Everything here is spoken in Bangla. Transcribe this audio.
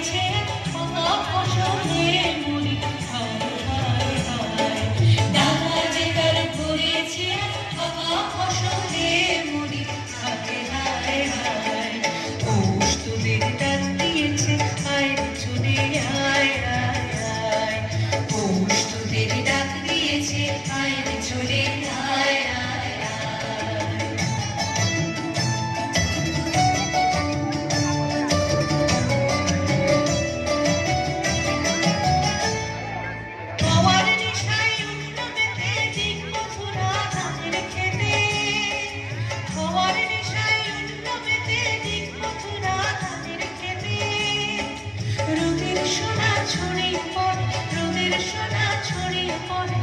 দিয়েছে পাকা ফসলে মুড়ি হায় হায় হায় ডাকা যে তার ভরেছে পাকা ফসলে মুড়ি হায় হায় হায় পৌষ তোদের ডাক দিয়েছে আয় রে চলে আয় আয় আয় পৌষ তোদের ডাক দিয়েছে আয় রে চলে আয় আয় রোদের সোনা ছড়িয়ে পড়ে